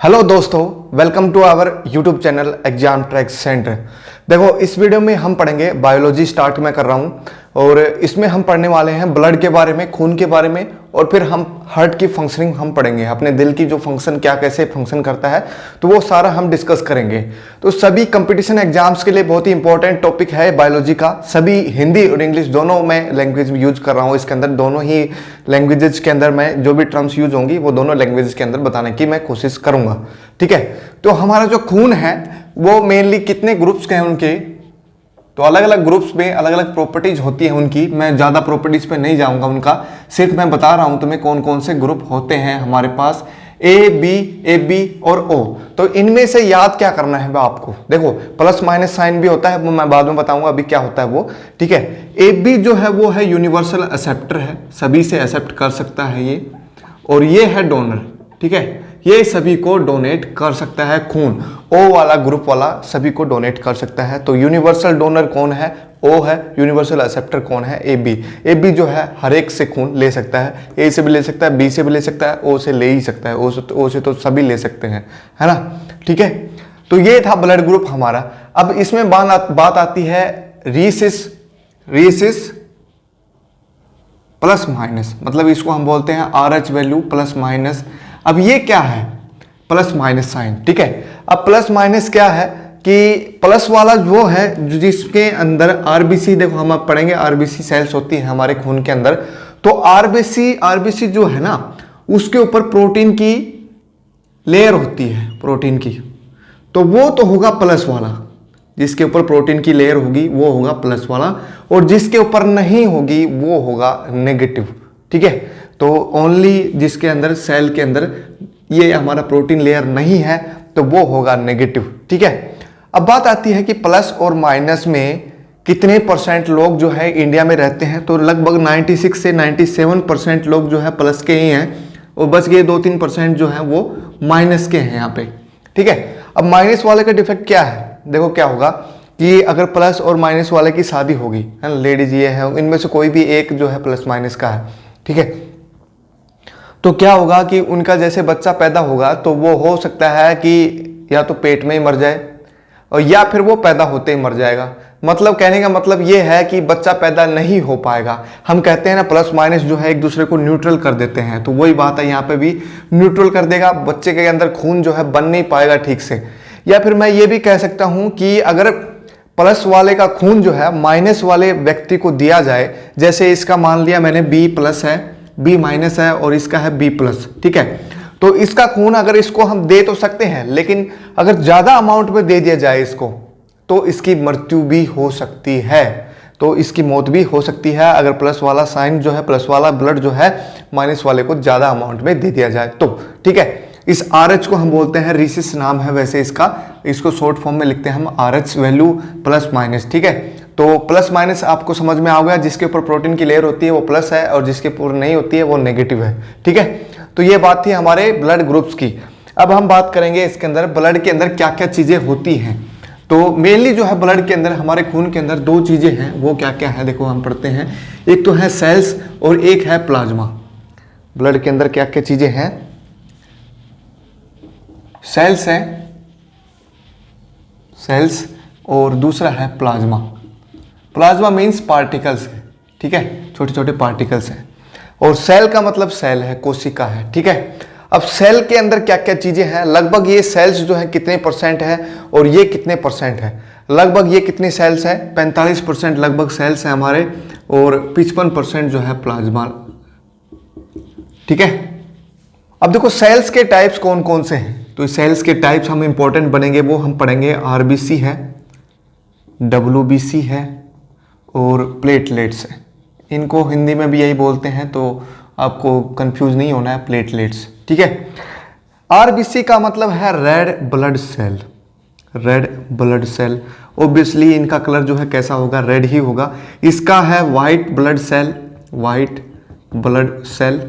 Hello दोस्तों, welcome to our YouTube channel exam track centre. देखो, इस वीडियो में हम पढ़ेंगे बायोलॉजी स्टार्ट मैं कर रहा हूँ और इसमें हम पढ़ने वाले हैं ब्लड के बारे में, खून के बारे में, और फिर हम हार्ट की फंक्शनिंग हम पढ़ेंगे, अपने दिल की जो फंक्शन क्या कैसे फंक्शन करता है, तो वो सारा हम डिस्कस करेंगे। तो सभी कंपटीशन एग्जाम्स के लिए बहुत ही इंपॉर्टेंट टॉपिक है बायोलॉजी का। सभी हिंदी और इंग्लिश दोनों मैं लैंग्वेज यूज कर रहा हूँ इसके अंदर, दोनों ही लैंग्वेजेस के अंदर मैं जो भी टर्म्स यूज होंगी वो दोनों लैंग्वेजेस के अंदर बताने की मैं कोशिश करूंगा। ठीक है, तो हमारा जो खून है वो मेनली कितने ग्रुप्स के हैं उनके, तो अलग अलग ग्रुप्स में अलग अलग प्रॉपर्टीज होती है उनकी। मैं ज़्यादा प्रॉपर्टीज पे नहीं जाऊंगा उनका, सिर्फ मैं बता रहा हूं तुम्हें कौन कौन से ग्रुप होते हैं हमारे पास, ए बी और ओ। तो इनमें से याद क्या करना है आपको, देखो प्लस माइनस साइन भी होता है, वो मैं बाद में बताऊंगा अभी क्या होता है वो। ठीक है, ए बी जो है वो है यूनिवर्सल एक्सेप्टर है, सभी से एक्सेप्ट कर सकता है ये, और ये है डोनर। ठीक है, ये सभी को डोनेट कर सकता है खून। ओ वाला ग्रुप वाला सभी को डोनेट कर सकता है। तो यूनिवर्सल डोनर कौन है? ओ है। यूनिवर्सल एक्सेप्टर कौन है? A B. ए बी जो है हर एक से खून ले सकता है, ए से भी ले सकता है, बी से भी ले सकता है, ओ से ले ही सकता है, ओ से तो सभी ले सकते हैं, है ना। ठीक है, तो ये था ब्लड ग्रुप हमारा। अब इसमें बात आती है रीसिस प्लस माइनस, मतलब इसको हम बोलते हैं RH वैल्यू प्लस माइनस। अब ये क्या है? Plus minus sign. ठीक है, अब प्लस माइनस क्या है कि प्लस वाला वो है जिसके अंदर आरबीसी, देखो हम अब पढ़ेंगे आरबीसी सेल्स होती है हमारे खून के अंदर। तो आरबीसी जो है ना, उसके ऊपर प्रोटीन की लेयर होती है, प्रोटीन की, तो वो तो होगा प्लस वाला। जिसके ऊपर प्रोटीन की लेयर होगी वो होगा प्लस वाला, और जिसके ऊपर नहीं होगी वो होगा नेगेटिव। ठीक है, तो ओनली जिसके अंदर सेल के अंदर ये हमारा प्रोटीन लेयर नहीं है तो वो होगा नेगेटिव। ठीक है, अब बात आती है कि प्लस और माइनस में कितने परसेंट लोग जो है इंडिया में रहते हैं। तो लगभग 96 से 97% लोग जो है प्लस के ही हैं, और बच गए 2-3% जो है वो माइनस के हैं यहाँ पे। ठीक है, अब माइनस वाले का डिफेक्ट क्या है, देखो क्या होगा कि अगर प्लस और माइनस वाले की शादी होगी, है ना, लेडीज ये है, इनमें से कोई भी एक जो है प्लस माइनस का है। ठीक है, तो क्या होगा कि उनका जैसे बच्चा पैदा होगा तो वो हो सकता है कि या तो पेट में ही मर जाए, और या फिर वो पैदा होते ही मर जाएगा। मतलब कहने का मतलब ये है कि बच्चा पैदा नहीं हो पाएगा। हम कहते हैं ना प्लस माइनस जो है एक दूसरे को न्यूट्रल कर देते हैं, तो वही बात है यहाँ पे भी, न्यूट्रल कर देगा, बच्चे के अंदर खून जो है बन नहीं पाएगा ठीक से। या फिर मैं ये भी कह सकता हूँ कि अगर प्लस वाले का खून जो है माइनस वाले व्यक्ति को दिया जाए, जैसे इसका मान लिया मैंने बी प्लस है, बी माइनस है, और इसका है बी प्लस। ठीक है, तो इसका खून अगर इसको हम दे तो सकते हैं, लेकिन अगर ज्यादा अमाउंट में दे दिया जाए इसको तो इसकी मृत्यु भी हो सकती है, तो इसकी मौत भी हो सकती है अगर प्लस वाला साइन जो है, प्लस वाला ब्लड जो है माइनस वाले को ज्यादा अमाउंट में दे दिया जाए तो। ठीक है, इस RH को हम बोलते हैं, रीसिस नाम है वैसे इसका, इसको शॉर्ट फॉर्म में लिखते हैं हम RH वैल्यू प्लस माइनस। ठीक है, तो प्लस माइनस आपको समझ में आ गया, जिसके ऊपर प्रोटीन की लेयर होती है वो प्लस है, और जिसके ऊपर नहीं होती है वो नेगेटिव है। ठीक है, तो ये बात थी हमारे ब्लड ग्रुप्स की। अब हम बात करेंगे इसके अंदर ब्लड के अंदर क्या क्या चीजें होती हैं। तो मेनली जो है ब्लड के अंदर, हमारे खून के अंदर दो चीजें हैं, वो क्या क्या है देखो हम पढ़ते हैं। एक तो है सेल्स और एक है प्लाज्मा। ब्लड के अंदर क्या क्या चीजें हैं? सेल्स है, सेल्स, और दूसरा है प्लाज्मा। प्लाज्मा मीन्स पार्टिकल्स है। ठीक है, छोटे छोटे पार्टिकल्स हैं, और सेल का मतलब सेल है, कोशिका है। ठीक है, अब सेल के अंदर क्या क्या चीजें हैं, लगभग ये सेल्स जो है कितने परसेंट है और ये कितने परसेंट है। लगभग ये कितनी सेल्स है? 45% लगभग सेल्स है हमारे, और 55% जो है प्लाज्मा। ठीक है, अब देखो सेल्स के टाइप्स कौन कौन से हैं, तो सेल्स के टाइप्स हम इंपॉर्टेंट बनेंगे, वो हम पढ़ेंगे। आरबीसी है, डब्ल्यूबीसी है, और प्लेटलेट्स है। इनको हिंदी में भी यही बोलते हैं, तो आपको कंफ्यूज नहीं होना है, प्लेटलेट्स। ठीक है, आरबीसी का मतलब है red blood cell, red blood cell. Obviously इनका कलर जो है कैसा होगा? रेड ही होगा। इसका है white blood cell, white blood cell,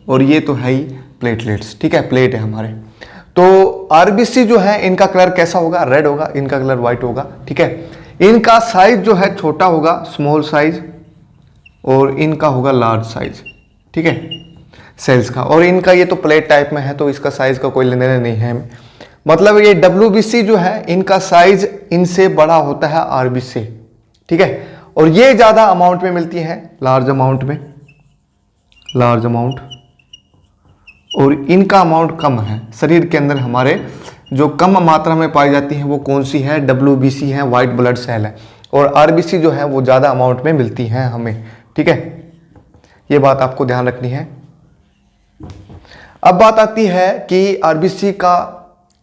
और ये तो है ही प्लेटलेट्स। ठीक है, प्लेट है हमारे। तो आरबीसी जो है इनका कलर कैसा होगा? रेड होगा, इनका कलर व्हाइट होगा। ठीक है, इनका साइज जो है छोटा होगा, स्मॉल साइज, और इनका होगा लार्ज साइज। ठीक है, सेल्स का। और इनका ये तो प्लेट टाइप में है तो इसका साइज का कोई लेने देने नहीं है। मतलब ये WBC जो है इनका साइज इनसे बड़ा होता है RBC, ठीक है। और ये ज्यादा अमाउंट में मिलती है, लार्ज अमाउंट में, लार्ज अमाउंट, और इनका अमाउंट कम है। शरीर के अंदर हमारे जो कम मात्रा में पाई जाती है वो कौन सी है? WBC है, वाइट ब्लड सेल है। और RBC जो है वो ज़्यादा अमाउंट में मिलती है हमें, ठीक है। ये बात आपको ध्यान रखनी है। अब बात आती है कि RBC का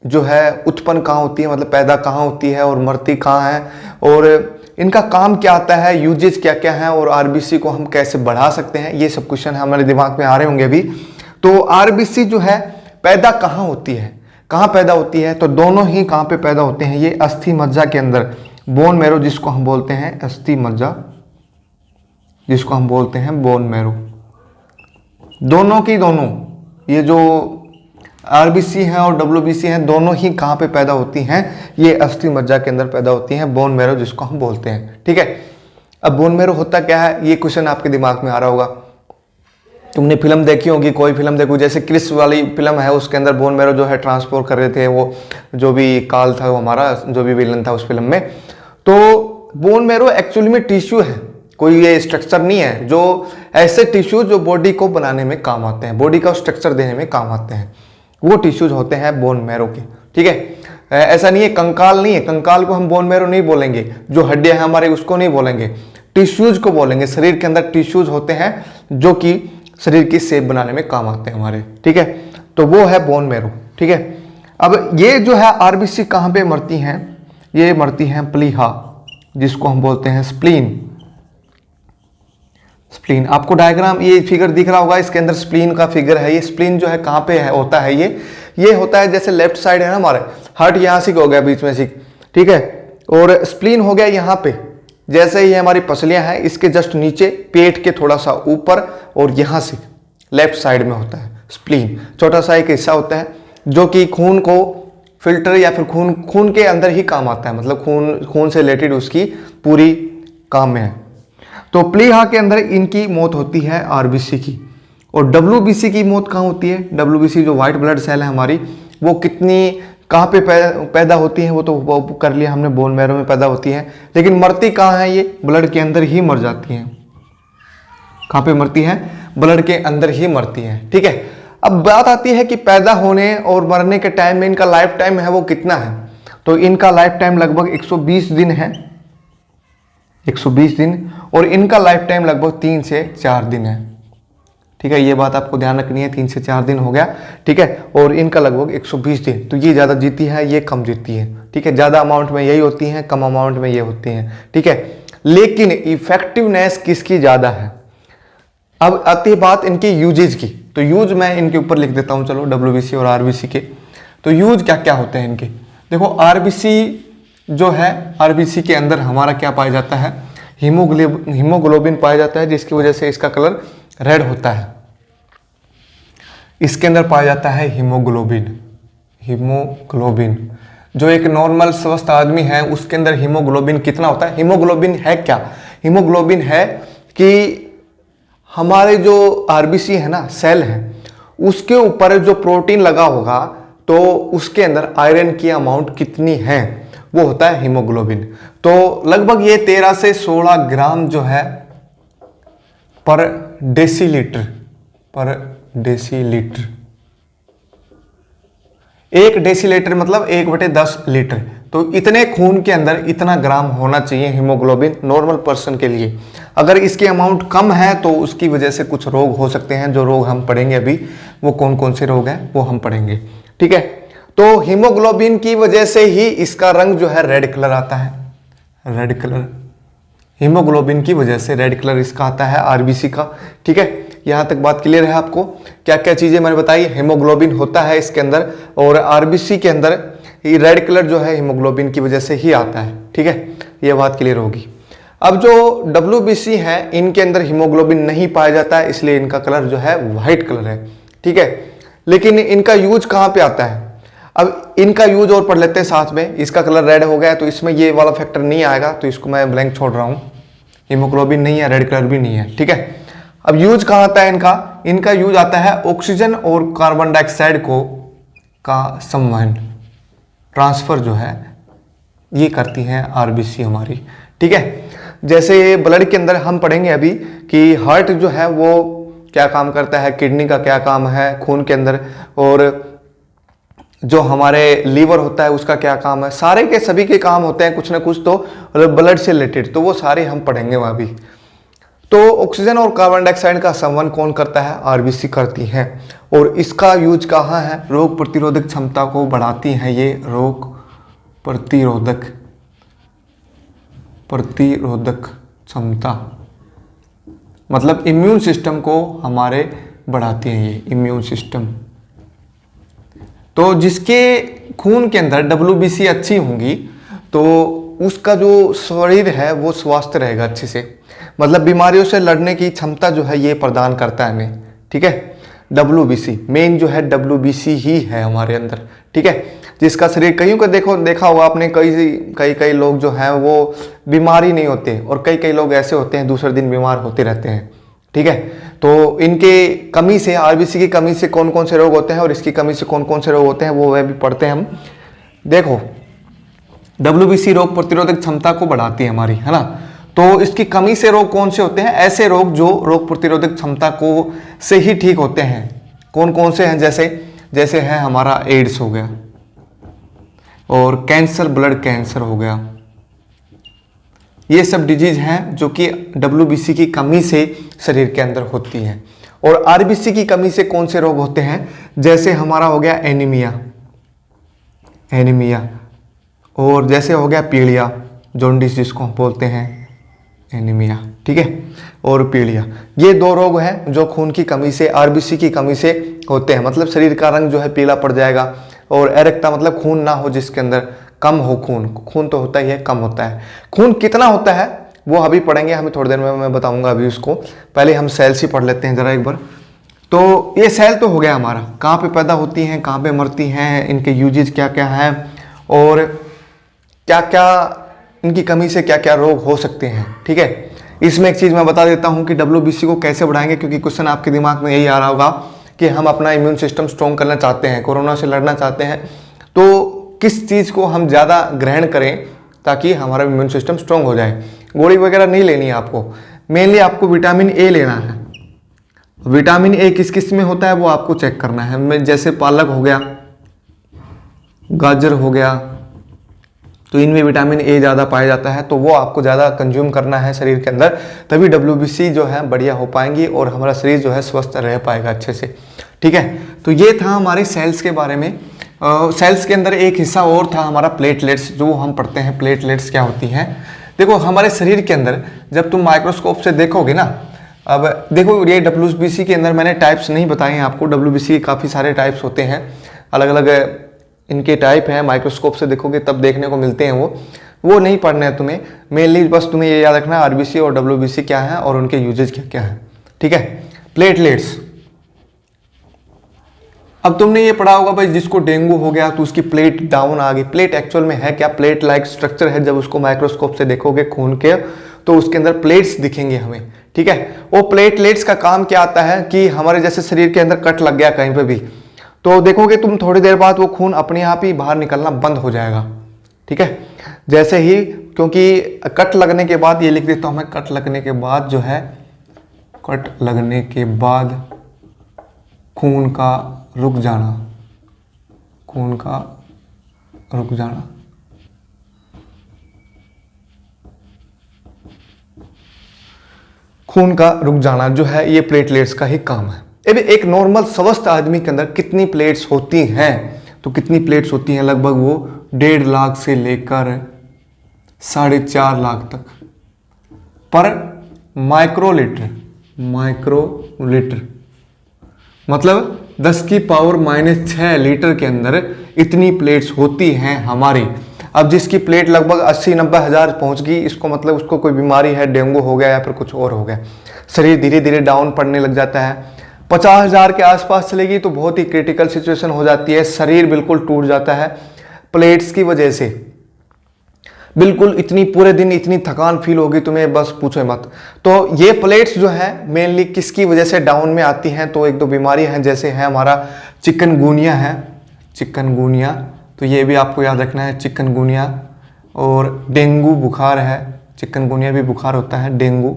जो है उत्पन्न कहाँ होती है, मतलब पैदा कहाँ होती है और मरती कहाँ है, और इनका काम क्या आता है, यूजेज क्या क्या है, और RBC को हम कैसे बढ़ा सकते हैं। ये सब क्वेश्चन हमारे दिमाग में आ रहे होंगे अभी। तो RBC जो है पैदा कहाँ होती है, कहाँ पैदा होती है? तो दोनों ही कहाँ पे पैदा होते हैं? ये अस्थि मज्जा के अंदर, बोन मैरो जिसको हम बोलते हैं, अस्थि मज्जा जिसको हम बोलते हैं बोन मैरो। दोनों की दोनों, ये जो RBC है और WBC है, दोनों ही कहाँ पे पैदा होती हैं? ये अस्थि मज्जा के अंदर पैदा होती हैं, बोन मैरो जिसको हम बोलते हैं, ठीक है। अब बोन मैरो होता क्या है, ये क्वेश्चन आपके दिमाग में आ रहा होगा। तुमने फिल्म देखी होगी, कोई फिल्म देखो, जैसे क्रिस वाली फिल्म है, उसके अंदर बोन मैरो जो है ट्रांसपोर्ट कर रहे थे, वो जो भी काल था, वो हमारा जो भी विलन था उस फिल्म में। तो बोन मैरो एक्चुअली में टिश्यू है, कोई ये स्ट्रक्चर नहीं है। जो ऐसे टिश्यू जो बॉडी को बनाने में काम आते हैं, बॉडी का स्ट्रक्चर देने में काम आते हैं, वो टिश्यूज होते हैं बोन मैरो के, ठीक है। ऐसा नहीं है, कंकाल नहीं है, कंकाल को हम बोन मैरो नहीं बोलेंगे, जो हड्डियां हैं हमारे उसको नहीं बोलेंगे, टिश्यूज को बोलेंगे। शरीर के अंदर टिश्यूज होते हैं जो कि शरीर की शेप बनाने में काम आते हैं हमारे, ठीक है। तो वो है बोन मैरो, ठीक है। अब ये जो है RBC कहाँ पे मरती हैं? ये मरती हैं प्लीहा, जिसको हम बोलते हैं स्प्लीन। स्प्लीन, आपको डायग्राम ये फिगर दिख रहा होगा, इसके अंदर स्प्लीन का फिगर है। ये स्प्लीन जो है कहाँ पे है, होता है ये होता है जैसे लेफ्ट साइड है ना हमारे, हार्ट यहाँ से हो गया बीच में से, ठीक है। और स्प्लीन हो गया यहाँ पे, जैसे ही हमारी पसलियां हैं इसके जस्ट नीचे, पेट के थोड़ा सा ऊपर, और यहाँ से लेफ्ट साइड में होता है स्प्लीन। छोटा सा एक हिस्सा होता है जो कि खून को फिल्टर या फिर खून के अंदर ही काम आता है, मतलब खून से रिलेटेड उसकी पूरी काम में है। तो प्लीहा के अंदर इनकी मौत होती है RBC की। और WBC की मौत कहाँ होती है? WBC जो व्हाइट ब्लड सेल है हमारी, वो कितनी कहाँ पे पैदा होती है? वो तो कर लिया हमने, बोन मैरो में पैदा होती है। लेकिन मरती कहाँ है? ये ब्लड के अंदर ही मर जाती हैं। कहाँ पे मरती है? ब्लड के अंदर ही मरती है, ठीक है। अब बात आती है कि पैदा होने और मरने के टाइम में इनका लाइफ टाइम है वो कितना है? तो इनका लाइफ टाइम लगभग 120 दिन है, 120 दिन। और इनका लाइफ टाइम लगभग 3 से 4 दिन है, ठीक है। ये बात आपको ध्यान रखनी है, 3 से 4 दिन हो गया, ठीक है। और इनका लगभग 120 दिन। तो ये ज़्यादा जीती है, ये कम जीती है, ठीक है। ज़्यादा अमाउंट में यही होती हैं, कम अमाउंट में ये होती हैं, ठीक है। लेकिन इफेक्टिवनेस किसकी ज़्यादा है? अब आती है बात इनकी यूजेज की। तो यूज मैं इनके ऊपर लिख देता हूँ, चलो, WBC और RBC के। तो यूज क्या क्या होते हैं इनके? देखो, RBC जो है, RBC के अंदर हमारा क्या पाया जाता है? हीमोग्लोबिन पाया जाता है, जिसकी वजह से इसका कलर रेड होता है। इसके अंदर पाया जाता है हीमोग्लोबिन। हीमोग्लोबिन जो एक नॉर्मल स्वस्थ आदमी है उसके अंदर हीमोग्लोबिन कितना होता है? हीमोग्लोबिन है क्या? हीमोग्लोबिन है कि हमारे जो RBC है ना, सेल है, उसके ऊपर जो प्रोटीन लगा होगा तो उसके अंदर आयरन की अमाउंट कितनी है, वो होता है हीमोग्लोबिन। तो लगभग ये 13 से 16 ग्राम जो है पर डेसीलीटर, पर डेसीलीटर, 1 डेसीलीटर मतलब 1/10 लीटर। तो इतने खून के अंदर इतना ग्राम होना चाहिए हीमोग्लोबिन नॉर्मल पर्सन के लिए। अगर इसकी अमाउंट कम है तो उसकी वजह से कुछ रोग हो सकते हैं, जो रोग हम पढ़ेंगे अभी, वो कौन कौन से रोग हैं वो हम पढ़ेंगे, ठीक है। तो हीमोग्लोबिन की वजह से ही इसका रंग जो है रेड कलर आता है, रेड कलर। हीमोग्लोबिन की वजह से रेड कलर इसका आता है RBC का, ठीक है। यहाँ तक बात क्लियर है आपको? क्या क्या चीजें मैंने बताई? हीमोग्लोबिन होता है इसके अंदर, और RBC के अंदर ये रेड कलर जो है हीमोग्लोबिन की वजह से ही आता है, ठीक है। ये बात क्लियर होगी। अब जो WBC है इनके अंदर हीमोग्लोबिन नहीं पाया जाता है, इसलिए इनका कलर जो है व्हाइट कलर है, ठीक है। लेकिन इनका यूज कहाँ पे आता है? अब इनका यूज और पढ़ लेते हैं साथ में। इसका कलर रेड हो गया तो इसमें ये वाला फैक्टर नहीं आएगा, तो इसको मैं ब्लैंक छोड़ रहा हूँ। हीमोग्लोबिन नहीं है, रेड कलर भी नहीं है, ठीक है। अब यूज कहाँ आता है इनका, इनका यूज आता है ऑक्सीजन और कार्बन डाइऑक्साइड को का संवहन, ट्रांसफर जो है ये करती हैं आरबीसी हमारी, ठीक है। जैसे ब्लड के अंदर हम पढ़ेंगे अभी कि हार्ट जो है वो क्या काम करता है, किडनी का क्या काम है खून के अंदर, और जो हमारे लीवर होता है उसका क्या काम है, सारे के सभी के काम होते हैं कुछ ना कुछ तो ब्लड से रिलेटेड, तो वो सारे हम पढ़ेंगे वहाँ भी। तो ऑक्सीजन और कार्बन डाइऑक्साइड का संवहन कौन करता है, आरबीसी करती है। और इसका यूज कहाँ है, रोग प्रतिरोधक क्षमता को बढ़ाती हैं ये, रोग प्रतिरोधक क्षमता मतलब इम्यून सिस्टम को हमारे बढ़ाती हैं ये, इम्यून सिस्टम। तो जिसके खून के अंदर WBC अच्छी होंगी तो उसका जो शरीर है वो स्वस्थ रहेगा अच्छे से, मतलब बीमारियों से लड़ने की क्षमता जो है ये प्रदान करता है हमें, ठीक है। WBC मेन जो है WBC ही है हमारे अंदर, ठीक है। जिसका शरीर कईयों का देखा होगा आपने, कई लोग जो हैं वो बीमार ही नहीं होते, और कई लोग ऐसे होते हैं दूसरे दिन बीमार होते रहते हैं, ठीक है। तो इनके कमी से, आरबीसी की कमी से कौन कौन से रोग होते हैं और इसकी कमी से कौन कौन से रोग होते हैं वो वह भी पढ़ते हैं हम। देखो WBC रोग प्रतिरोधक क्षमता को बढ़ाती है हमारी, है ना। तो इसकी कमी से रोग कौन से होते हैं, ऐसे रोग जो रोग प्रतिरोधक क्षमता को से ही ठीक होते हैं। कौन कौन से हैं, जैसे है हमारा एड्स हो गया, और कैंसर, ब्लड कैंसर हो गया, ये सब डिजीज हैं जो कि WBC की कमी से शरीर के अंदर होती हैं। और आरबीसी की कमी से कौन से रोग होते हैं, जैसे हमारा हो गया एनीमिया, और जैसे हो गया पीलिया, जॉन्डिस जिसको हम बोलते हैं एनीमिया, ठीक है, और पीलिया। ये दो रोग हैं जो खून की कमी से, आरबीसी की कमी से होते हैं। मतलब शरीर का रंग जो है पीला पड़ जाएगा, और एरेक्टा मतलब खून ना हो जिसके अंदर, कम हो खून तो होता ही है, कम होता है। खून कितना होता है वो अभी पढ़ेंगे, हमें थोड़ी देर में मैं बताऊंगा अभी उसको। पहले हम सेल्स ही पढ़ लेते हैं जरा एक बार। तो ये सेल तो हो गया हमारा, कहाँ पे पैदा होती हैं, कहाँ पे मरती हैं, इनके यूजेज क्या क्या हैं, और क्या क्या इनकी कमी से क्या क्या रोग हो सकते हैं, ठीक है। इसमें एक चीज़ मैं बता देता हूँ कि WBC को कैसे बढ़ाएंगे, क्योंकि क्वेश्चन आपके दिमाग में यही आ रहा होगा कि हम अपना इम्यून सिस्टम स्ट्रॉन्ग करना चाहते हैं, कोरोना से लड़ना चाहते हैं, तो किस चीज़ को हम ज़्यादा ग्रहण करें ताकि हमारा इम्यून सिस्टम स्ट्रॉन्ग हो जाए। गोली वगैरह नहीं लेनी है आपको, मेनली आपको विटामिन ए लेना है। विटामिन ए किस किस में होता है वो आपको चेक करना है। जैसे पालक हो गया, गाजर हो गया, तो इनमें विटामिन ए ज़्यादा पाया जाता है, तो वो आपको ज़्यादा कंज्यूम करना है शरीर के अंदर, तभी WBC जो है बढ़िया हो पाएंगी और हमारा शरीर जो है स्वस्थ रह पाएगा अच्छे से, ठीक है। तो ये था हमारे सेल्स के बारे में। सेल्स के अंदर एक हिस्सा और था हमारा प्लेटलेट्स, जो हम पढ़ते हैं प्लेटलेट्स क्या होती हैं। देखो हमारे शरीर के अंदर जब तुम माइक्रोस्कोप से देखोगे ना, अब देखो ये WBC के अंदर मैंने टाइप्स नहीं बताए हैं आपको। WBC के काफ़ी सारे टाइप्स होते हैं, अलग अलग इनके टाइप हैं, माइक्रोस्कोप से देखोगे तब देखने को मिलते हैं। वो नहीं पढ़ना है तुम्हें, मेनली बस तुम्हें ये याद रखना है RBC और WBC क्या है और उनके यूजेज क्या क्या है, ठीक है। प्लेटलेट्स, अब तुमने ये पढ़ा होगा भाई जिसको डेंगू हो गया तो उसकी प्लेट डाउन आ गई। प्लेट एक्चुअल में है क्या, प्लेट लाइक स्ट्रक्चर है। जब उसको माइक्रोस्कोप से देखोगे खून के तो उसके अंदर प्लेट्स दिखेंगे हमें, ठीक है। वो प्लेटलेट्स का काम क्या आता है कि हमारे जैसे शरीर के अंदर कट लग गया कहीं पे भी, तो देखोगे तुम थोड़ी देर बाद वो खून अपने आप ही बाहर निकलना बंद हो जाएगा, ठीक है। जैसे ही, क्योंकि कट लगने के बाद, ये लिख देता हूं मैं, कट लगने के बाद जो है, कट लगने के बाद खून का रुक जाना, खून का रुक जाना, खून का रुक जाना जो है ये प्लेटलेट्स का ही काम है। अब एक नॉर्मल स्वस्थ आदमी के अंदर कितनी प्लेट्स होती हैं, तो कितनी प्लेट्स होती हैं, लगभग वो 1.5 लाख से लेकर 4.5 लाख तक पर माइक्रोलीटर। मतलब 10 की पावर -6 लीटर के अंदर इतनी प्लेट्स होती हैं हमारी। अब जिसकी प्लेट लगभग 80-90 हज़ार पहुंच गई, इसको मतलब उसको कोई बीमारी है, डेंगू हो गया या फिर कुछ और हो गया, शरीर धीरे धीरे डाउन पड़ने लग जाता है। 50 हज़ार के आसपास चलेगी तो बहुत ही क्रिटिकल सिचुएशन हो जाती है, शरीर बिल्कुल टूट जाता है प्लेट्स की वजह से। बिल्कुल इतनी पूरे दिन इतनी थकान फील होगी तुम्हें, बस पूछो मत। तो ये प्लेट्स जो है मेनली किसकी वजह से डाउन में आती हैं, तो एक दो बीमारी हैं, जैसे है हमारा चिकनगुनिया है, चिकनगुनिया, तो ये भी आपको याद रखना है, चिकनगुनिया। और डेंगू बुखार है, चिकनगुनिया भी बुखार होता है, डेंगू।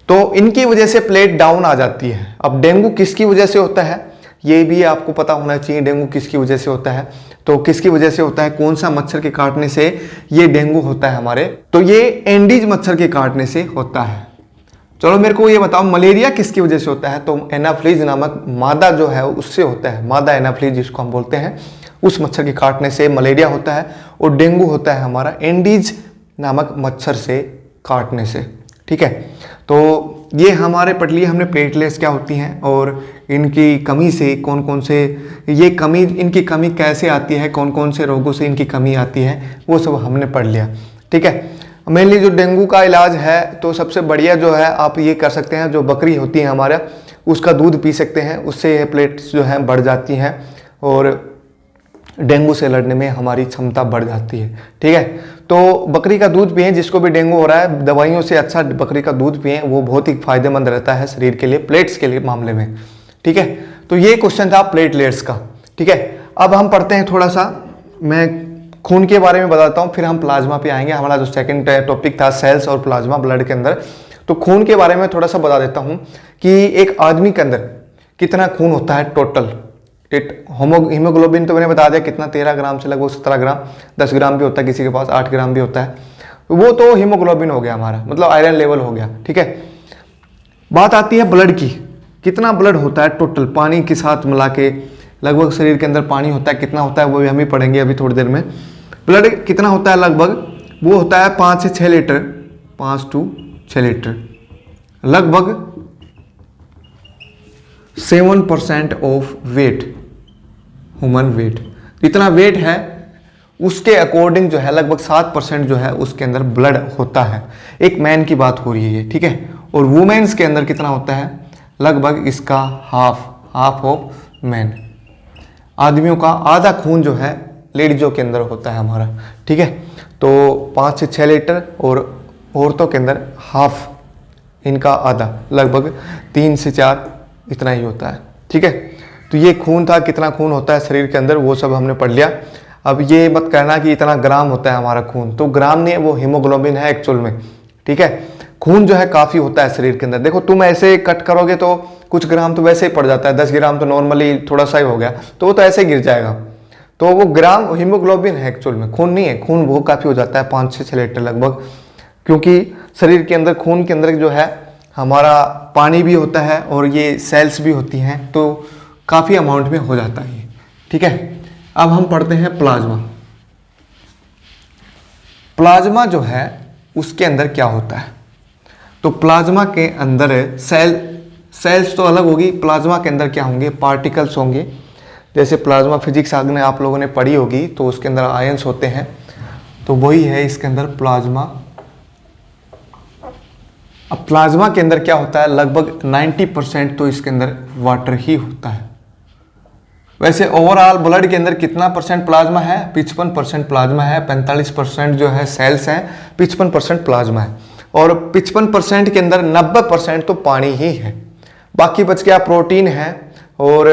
तो इनकी वजह से प्लेट डाउन आ जाती है। अब डेंगू किसकी वजह से होता है ये भी आपको पता होना चाहिए, डेंगू किसकी वजह से होता है। तो किसकी वजह से होता है, कौन सा मच्छर के काटने से ये डेंगू होता है हमारे, तो ये एंडीज मच्छर के काटने से होता है। चलो मेरे को ये बताओ मलेरिया किसकी वजह से होता है, तो एनाफ्लीज नामक मादा जो है उससे होता है, मादा एनाफ्लीज जिसको हम बोलते हैं, उस मच्छर के काटने से मलेरिया होता है। और डेंगू होता है हमारा एंडीज नामक मच्छर से काटने से, ठीक है। तो ये हमारे पढ़ लिए हमने प्लेटलेट्स क्या होती हैं और इनकी कमी से कौन कौन से, ये कमी, इनकी कमी कैसे आती है, कौन कौन से रोगों से इनकी कमी आती है, वो सब हमने पढ़ लिया, ठीक है। मेनली जो डेंगू का इलाज है तो सबसे बढ़िया जो है आप ये कर सकते हैं, जो बकरी होती है हमारा उसका दूध पी सकते हैं, उससे ये प्लेट्स जो हैं बढ़ जाती हैं और डेंगू से लड़ने में हमारी क्षमता बढ़ जाती है, ठीक है। तो बकरी का दूध पिएं, जिसको भी डेंगू हो रहा है दवाइयों से अच्छा बकरी का दूध पिएं, वो बहुत ही फायदेमंद रहता है शरीर के लिए, प्लेट्स के लिए मामले में, ठीक है। तो ये क्वेश्चन था प्लेटलेट्स का, ठीक है। अब हम पढ़ते हैं थोड़ा सा, मैं खून के बारे में बताता हूँ, फिर हम प्लाज्मा पे आएंगे। हमारा जो सेकंड टॉपिक था सेल्स और प्लाज्मा ब्लड के अंदर, तो खून के बारे में थोड़ा सा बता देता हूँ कि एक आदमी के अंदर कितना खून होता है टोटल। हीमोग्लोबिन तो मैंने बता दिया कितना, 13 ग्राम से लगभग 17 ग्राम, 10 ग्राम भी होता है, किसी के पास 8 ग्राम भी होता है, वो तो हीमोग्लोबिन हो गया हमारा, मतलब आयरन लेवल हो गया, ठीक है। बात आती है ब्लड की, कितना ब्लड होता है टोटल पानी के साथ मिला के, लगभग शरीर के अंदर पानी होता है, कितना होता है वो भी हम ही पढ़ेंगे अभी थोड़ी देर में। ब्लड कितना होता है लगभग, वो होता है 5 से 6 लीटर, 5 to 6 लीटर, लगभग 7% ऑफ वेट, ह्यूमन वेट, इतना वेट है उसके अकॉर्डिंग जो है लगभग 7% जो है उसके अंदर ब्लड होता है। एक मैन की बात हो रही है, ठीक है। और वुमेन्स के अंदर कितना होता है, लगभग इसका हाफ ऑफ मैन, आदमियों का आधा खून जो है लेडीजों के अंदर होता है हमारा, ठीक है। तो 5 से 6 लीटर और औरतों के अंदर हाफ, इनका आधा, लगभग 3 से 4 इतना ही होता है, ठीक है। तो ये खून था, कितना खून होता है शरीर के अंदर वो सब हमने पढ़ लिया। अब ये मत कहना कि इतना ग्राम होता है हमारा खून, तो ग्राम नहीं, वो हीमोग्लोबिन है एक्चुअल में, ठीक है। खून जो है काफ़ी होता है शरीर के अंदर, देखो तुम ऐसे कट करोगे तो कुछ ग्राम तो वैसे ही पड़ जाता है, 10 ग्राम तो नॉर्मली थोड़ा सा ही हो गया, तो वो तो ऐसे ही गिर जाएगा, तो वो ग्राम हीमोग्लोबिन है एक्चुअल में, खून नहीं है। खून वो काफ़ी हो जाता है 5 से 6 लीटर लगभग, क्योंकि शरीर के अंदर खून के अंदर जो है हमारा पानी भी होता है और ये सेल्स भी होती हैं, तो काफ़ी अमाउंट में हो जाता है, ठीक है। अब हम पढ़ते हैं प्लाज्मा। प्लाज्मा जो है उसके अंदर क्या होता है, तो प्लाज्मा के अंदर सेल्स तो अलग होगी, प्लाज्मा के अंदर क्या होंगे, पार्टिकल्स होंगे। जैसे प्लाज्मा फिजिक्स आगे आप लोगों ने पढ़ी होगी, तो उसके अंदर आयंस होते हैं, तो वही है इसके अंदर प्लाज्मा। अब प्लाज्मा के अंदर क्या होता है, लगभग 90% तो इसके अंदर वाटर ही होता है। वैसे ओवरऑल ब्लड के अंदर कितना परसेंट प्लाज्मा है, 55% प्लाज्मा है, 45% जो है सेल्स हैं, 55% प्लाज्मा है, और 55% के अंदर 90% तो पानी ही है, बाकी बच गया प्रोटीन है और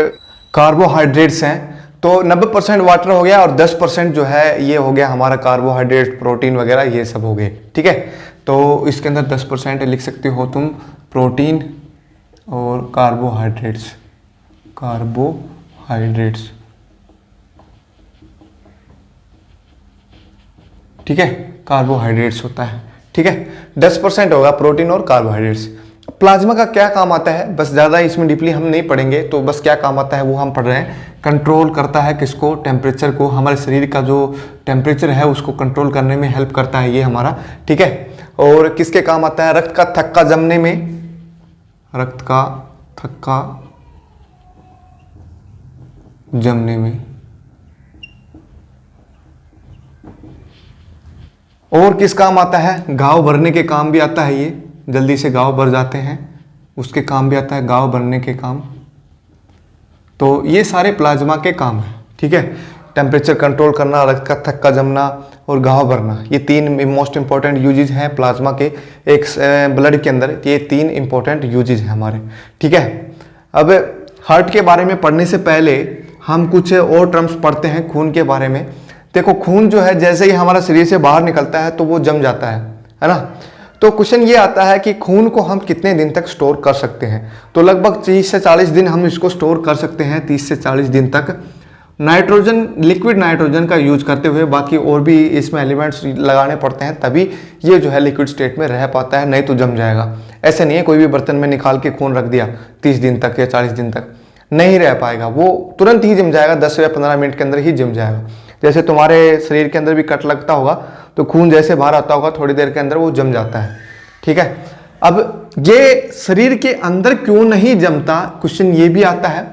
कार्बोहाइड्रेट्स हैं। तो 90% वाटर हो गया और 10% जो है ये हो गया हमारा कार्बोहाइड्रेट, प्रोटीन वगैरह ये सब हो गए, ठीक है। तो इसके अंदर 10% लिख सकते हो तुम, प्रोटीन और कार्बोहाइड्रेट्स, ठीक है, कार्बोहाइड्रेट्स होता है, ठीक है। 10% होगा प्रोटीन और कार्बोहाइड्रेट्स। प्लाज्मा का क्या काम आता है, बस ज़्यादा इसमें डीपली हम नहीं पढ़ेंगे, तो बस क्या काम आता है वो हम पढ़ रहे हैं। कंट्रोल करता है किसको, टेम्परेचर को, हमारे शरीर का जो टेम्परेचर है उसको कंट्रोल करने में हेल्प करता है ये हमारा, ठीक है। और किसके काम आता है, रक्त का थक्का जमने में, रक्त का थक्का जमने में। और किस काम आता है, घाव भरने के काम भी आता है, ये जल्दी से घाव भर जाते हैं उसके काम भी आता है, घाव भरने के काम। तो ये सारे प्लाज्मा के काम है, ठीक है। टेम्परेचर कंट्रोल करना, रक्त का थक्का जमना और घाव भरना, ये 3 मोस्ट इंपॉर्टेंट यूजेज हैं प्लाज्मा के एक ब्लड के अंदर। ये 3 इंपॉर्टेंट यूजेज हैं हमारे, ठीक है। अब हार्ट के बारे में पढ़ने से पहले हम कुछ और टर्म्स पढ़ते हैं खून के बारे में। देखो खून जो है जैसे ही हमारा शरीर से बाहर निकलता है तो वो जम जाता है ना। तो क्वेश्चन ये आता है कि खून को हम कितने दिन तक स्टोर कर सकते हैं। तो लगभग 30 से 40 दिन हम इसको स्टोर कर सकते हैं, 30 से 40 दिन तक। नाइट्रोजन, लिक्विड नाइट्रोजन का यूज करते हुए, बाकी और भी इसमें एलिमेंट्स लगाने पड़ते हैं तभी ये जो है लिक्विड स्टेट में रह पाता है, नहीं तो जम जाएगा। ऐसे नहीं है कोई भी बर्तन में निकाल के खून रख दिया 30 दिन तक या 40 दिन तक, नहीं रह पाएगा, वो तुरंत ही जम जाएगा, 10 या 15 मिनट के अंदर ही जम जाएगा। जैसे तुम्हारे शरीर के अंदर भी कट लगता होगा तो खून जैसे बाहर आता होगा थोड़ी देर के अंदर वो जम जाता है, ठीक है। अब ये शरीर के अंदर क्यों नहीं जमता, क्वेश्चन ये भी आता है।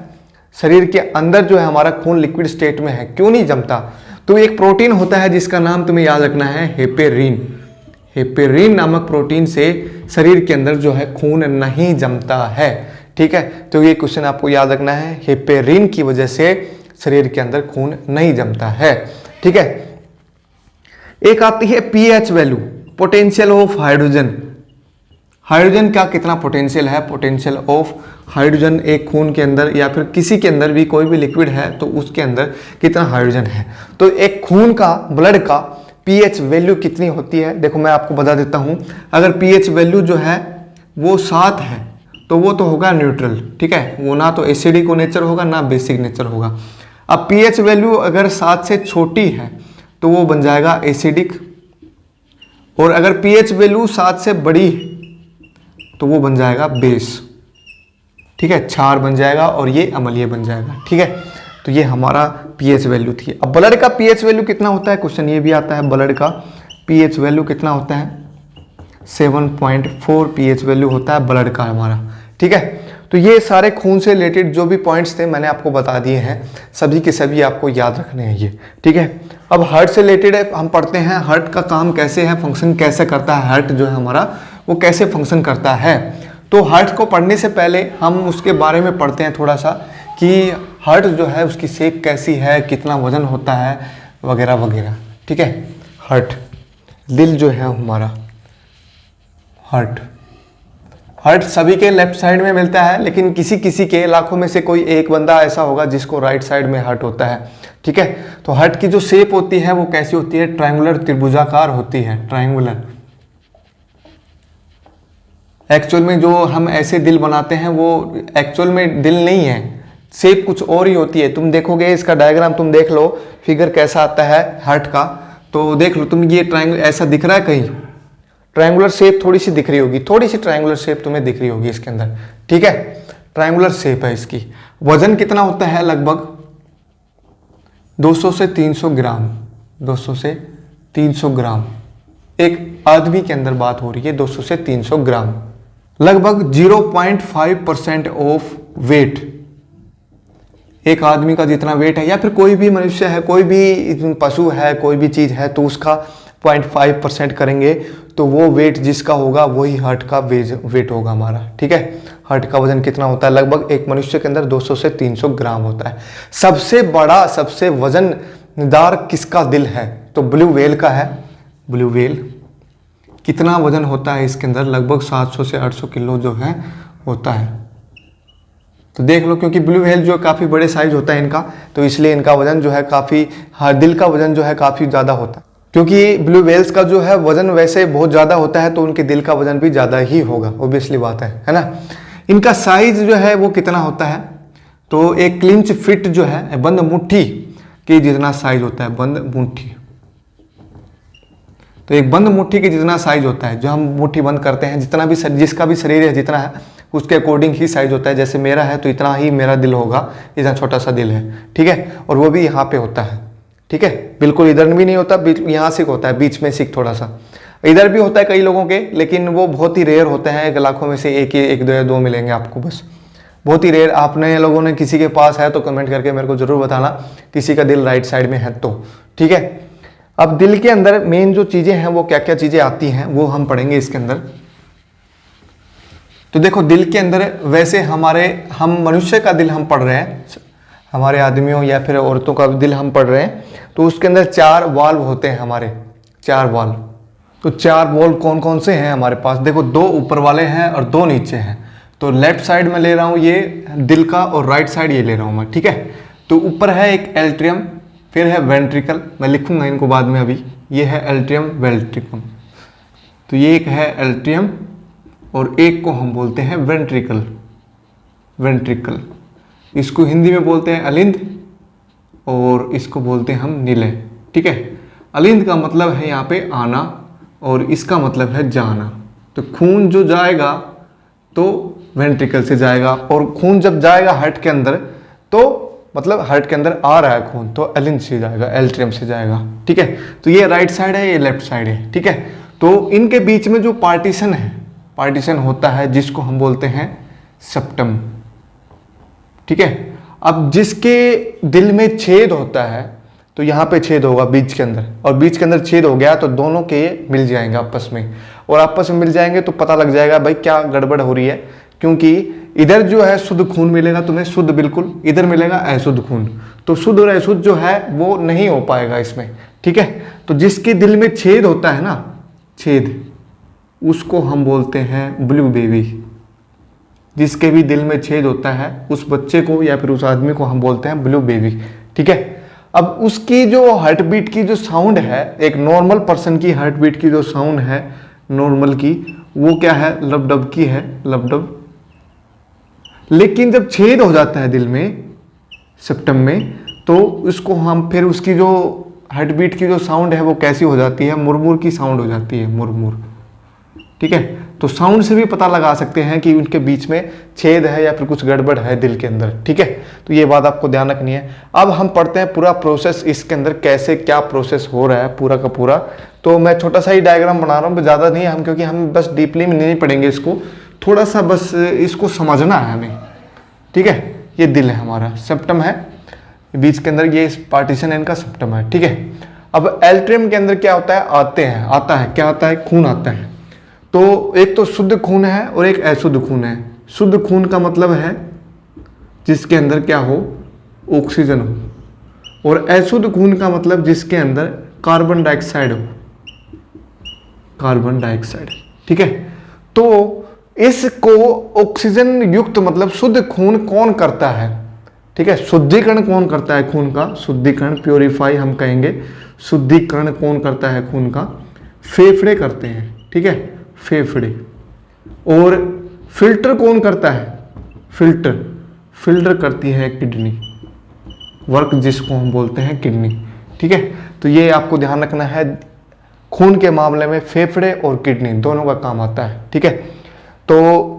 शरीर के अंदर जो है हमारा खून लिक्विड स्टेट में है, क्यों नहीं जमता? तो एक प्रोटीन होता है जिसका नाम तुम्हें याद रखना है, हेपेरिन। हेपेरिन नामक प्रोटीन से शरीर के अंदर जो है खून नहीं जमता है, ठीक है। तो ये क्वेश्चन आपको याद रखना है, हेपेरिन की वजह से शरीर के अंदर खून नहीं जमता है, ठीक है। एक आती है pH value, potential of hydrogen. Hydrogen का कितना पोटेंशियल है, पोटेंशियल ऑफ हाइड्रोजन एक खून के अंदर या फिर किसी के अंदर भी कोई भी लिक्विड है तो उसके अंदर कितना हाइड्रोजन है। तो एक खून का, ब्लड का पीएच वैल्यू कितनी होती है, देखो मैं आपको बता देता हूं। अगर पीएच वैल्यू जो है वो 7 है तो वो तो होगा न्यूट्रल, ठीक है, वो ना तो एसिडिक नेचर होगा ना बेसिक नेचर होगा। अब पीएच वैल्यू अगर 7 से छोटी है तो वो बन जाएगा एसिडिक, और अगर पीएच वैल्यू 7 से बड़ी है तो वो बन जाएगा बेस, ठीक है, क्षार बन जाएगा और ये अम्लीय बन जाएगा, ठीक है। तो ये हमारा पीएच वैल्यू थी। अब ब्लड का पीएच वैल्यू कितना होता है, क्वेश्चन ये भी आता है, ब्लड का पीएच वैल्यू कितना होता है, 7.4 पीएच वैल्यू होता है ब्लड का हमारा, ठीक है। तो ये सारे खून से रिलेटेड जो भी पॉइंट्स थे मैंने आपको बता दिए हैं, सभी के सभी आपको याद रखने हैं ये, ठीक है। अब हार्ट से रिलेटेड हम पढ़ते हैं, हार्ट का काम कैसे है, फंक्शन कैसे करता है, हार्ट जो है हमारा वो कैसे फंक्शन करता है। तो हार्ट को पढ़ने से पहले हम उसके बारे में पढ़ते हैं थोड़ा सा कि हार्ट जो है उसकी शेप कैसी है, कितना वजन होता है वगैरह वगैरह, ठीक है। हार्ट, दिल जो है हमारा, हार्ट सभी के लेफ्ट साइड में मिलता है, लेकिन किसी किसी के लाखों में से कोई एक बंदा ऐसा होगा जिसको राइट साइड में हार्ट होता है, ठीक है। तो हार्ट की जो शेप होती है वो कैसी होती है, ट्रायंगुलर, त्रिभुजाकार होती है, ट्रायंगुलर। एक्चुअल में जो हम ऐसे दिल बनाते हैं वो एक्चुअल में दिल नहीं है, शेप कुछ और ही होती है। तुम देखोगे इसका डायग्राम, तुम देख लो फिगर कैसा आता है हार्ट का, तो देख लो तुम, ये ट्रायंगल ऐसा दिख रहा है कहीं, ट्रायंगुलर शेप थोड़ी सी दिख रही होगी, थोड़ी सी ट्रायंगुलर शेप तुम्हें दिख रही होगी इसके अंदर, ठीक है, ट्रायंगुलर शेप है इसकी। वजन कितना होता है, लगभग 200 से 300 ग्राम, 200 से 300 ग्राम एक आदमी के अंदर बात हो रही है, 200 से 300 ग्राम, लगभग 0.5% ऑफ वेट। एक आदमी का जितना वेट है या फिर कोई भी मनुष्य है, कोई भी पशु है, कोई भी चीज है, तो उसका 0.5% करेंगे तो वो वेट जिसका होगा वही हार्ट का वेट होगा हमारा, ठीक है। हार्ट का वजन कितना होता है, लगभग एक मनुष्य के अंदर 200 से 300 ग्राम होता है। सबसे बड़ा, सबसे वजनदार किसका दिल है, तो ब्लू व्हेल का है। ब्लू व्हेल कितना वजन होता है इसके अंदर, लगभग 700 से 800 किलो जो है होता है। तो देख लो, क्योंकि ब्लू व्हेल जो काफ़ी बड़े साइज होता है इनका, तो इसलिए इनका वजन जो है काफ़ी, दिल का वजन जो है काफ़ी ज़्यादा होता है। क्योंकि ब्लू व्हेल्स का जो है वजन वैसे बहुत ज़्यादा होता है तो उनके दिल का वजन भी ज़्यादा ही होगा, ऑब्वियसली बात है ना। इनका साइज जो है वो कितना होता है, तो एक क्लिंच फिट जो है, बंद मुट्ठी के जितना साइज होता है, बंद मुट्ठी। तो एक बंद मुट्ठी के जितना साइज होता है, जो हम मुट्ठी बंद करते हैं, जितना भी जिसका भी शरीर है जितना है उसके अकॉर्डिंग ही साइज होता है। जैसे मेरा है तो इतना ही मेरा दिल होगा, इतना छोटा सा दिल है, ठीक है, और वो भी यहाँ पे होता है, ठीक है, बिल्कुल इधर भी नहीं होता, यहाँ से होता है, बीच में सिक थोड़ा सा, इधर भी होता है कई लोगों के, लेकिन वो बहुत ही रेयर होते हैं, एक लाखों में से एक दो या दो मिलेंगे आपको, बस बहुत ही रेयर। आपने लोगों ने किसी के पास है तो कमेंट करके मेरे को जरूर बताना, किसी का दिल राइट साइड में है तो, ठीक है। अब दिल के अंदर मेन जो चीजें हैं वो क्या क्या चीजें आती हैं वो हम पढ़ेंगे इसके अंदर। तो देखो दिल के अंदर वैसे हम मनुष्य का दिल हम पढ़ रहे हैं, हमारे आदमियों या फिर औरतों का दिल हम पढ़ रहे हैं, तो उसके अंदर 4 वाल्व होते हैं हमारे, 4 वाल्व। तो 4 वाल्व कौन कौन से हैं हमारे पास? देखो 2 ऊपर वाले हैं और 2 नीचे हैं। तो लेफ्ट साइड में ले रहा हूँ ये दिल का और राइट साइड ये ले रहा हूँ मैं, ठीक है। तो ऊपर है एक एल्ट्रियम, फिर है वेंट्रिकल, मैं लिखूंगा इनको बाद में अभी। ये है एल्ट्रियम वेंट्रिकम, तो ये एक है एल्ट्रियम और एक को हम बोलते हैं वेंट्रिकल। वेंट्रिकल इसको हिंदी में बोलते हैं अलिंद और इसको बोलते हैं हम निलय, ठीक है। अलिंद का मतलब है यहाँ पे आना और इसका मतलब है जाना। तो खून जो जाएगा तो वेंट्रिकल से जाएगा, और खून जब जाएगा हार्ट के अंदर तो मतलब हार्ट के अंदर आ रहा है खून तो अलिंद से जाएगा, एल्ट्रियम से जाएगा, ठीक है। तो ये राइट साइड है, ये लेफ्ट साइड है, ठीक है। तो इनके बीच में जो पार्टीशन है, पार्टीशन होता है जिसको हम बोलते हैं सेप्टम, ठीक है। अब जिसके दिल में छेद होता है तो यहाँ पे छेद होगा बीच के अंदर, और बीच के अंदर छेद हो गया तो दोनों के मिल जाएंगे आपस में, और आपस में मिल जाएंगे तो पता लग जाएगा भाई क्या गड़बड़ हो रही है, क्योंकि इधर जो है शुद्ध खून मिलेगा तुम्हें, शुद्ध बिल्कुल, इधर मिलेगा अशुद्ध खून। तो शुद्ध और अशुद्ध जो है वो नहीं हो पाएगा इसमें, ठीक है। तो जिसके दिल में छेद होता है ना, छेद, उसको हम बोलते हैं ब्लू बेबी। जिसके भी दिल में छेद होता है उस बच्चे को या फिर उस आदमी को हम बोलते हैं ब्लू बेबी, ठीक है। अब उसकी जो हार्ट बीट की जो साउंड है, एक नॉर्मल पर्सन की हार्ट बीट की जो साउंड है नॉर्मल की, वो क्या है? लबडब की है, लबडब। लेकिन जब छेद हो जाता है दिल में, सेप्टम में, तो उसको हम फिर उसकी जो हार्ट बीट की जो साउंड है वो कैसी हो जाती है? मुरमुर की साउंड हो जाती है, मुरमुर, ठीक है। तो साउंड से भी पता लगा सकते हैं कि उनके बीच में छेद है या फिर कुछ गड़बड़ है दिल के अंदर, ठीक है। तो ये बात आपको ध्यान रखनी है। अब हम पढ़ते हैं पूरा प्रोसेस, इसके अंदर कैसे क्या प्रोसेस हो रहा है पूरा का पूरा। तो मैं छोटा सा ही डायग्राम बना रहा हूँ, ज़्यादा नहीं हम, क्योंकि हम बस डीपली में नहीं पढ़ेंगे इसको, थोड़ा सा बस इसको समझना है हमें, ठीक है। ये दिल है हमारा, सेप्टम है बीच के अंदर, ये पार्टीशन है इनका, सेप्टम है, ठीक है। अब एल्ट्रियम के अंदर क्या होता है? आता है, क्या आता है? खून आता है। तो एक तो शुद्ध खून है और एक अशुद्ध खून है। शुद्ध खून का मतलब है जिसके अंदर क्या हो? ऑक्सीजन हो, और अशुद्ध खून का मतलब जिसके अंदर कार्बन डाइऑक्साइड हो, कार्बन डाइऑक्साइड, ठीक है। तो इसको ऑक्सीजन युक्त मतलब शुद्ध खून कौन करता है? ठीक है, शुद्धिकरण कौन करता है खून का? शुद्धिकरण, प्योरीफाई हम कहेंगे। शुद्धिकरण कौन करता है खून का? फेफड़े करते हैं, ठीक है, फेफड़े। और फिल्टर कौन करता है? फिल्टर करती है किडनी, वर्क जिसको हम बोलते हैं किडनी, ठीक है। तो ये आपको ध्यान रखना है, खून के मामले में फेफड़े और किडनी दोनों का काम आता है, ठीक है। तो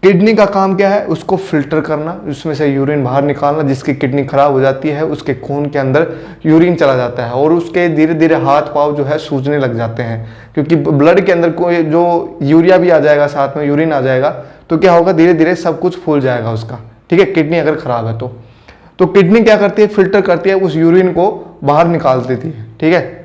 किडनी का काम क्या है? उसको फिल्टर करना, उसमें से यूरिन बाहर निकालना। जिसकी किडनी खराब हो जाती है उसके खून के अंदर यूरिन चला जाता है और उसके धीरे धीरे हाथ पाँव जो है सूजने लग जाते हैं, क्योंकि ब्लड के अंदर कोई जो यूरिया भी आ जाएगा, साथ में यूरिन आ जाएगा, तो क्या होगा? धीरे धीरे सब कुछ फूल जाएगा उसका, ठीक है, किडनी अगर खराब है तो किडनी क्या करती है? फिल्टर करती है, उस यूरिन को बाहर निकाल देती है, ठीक है।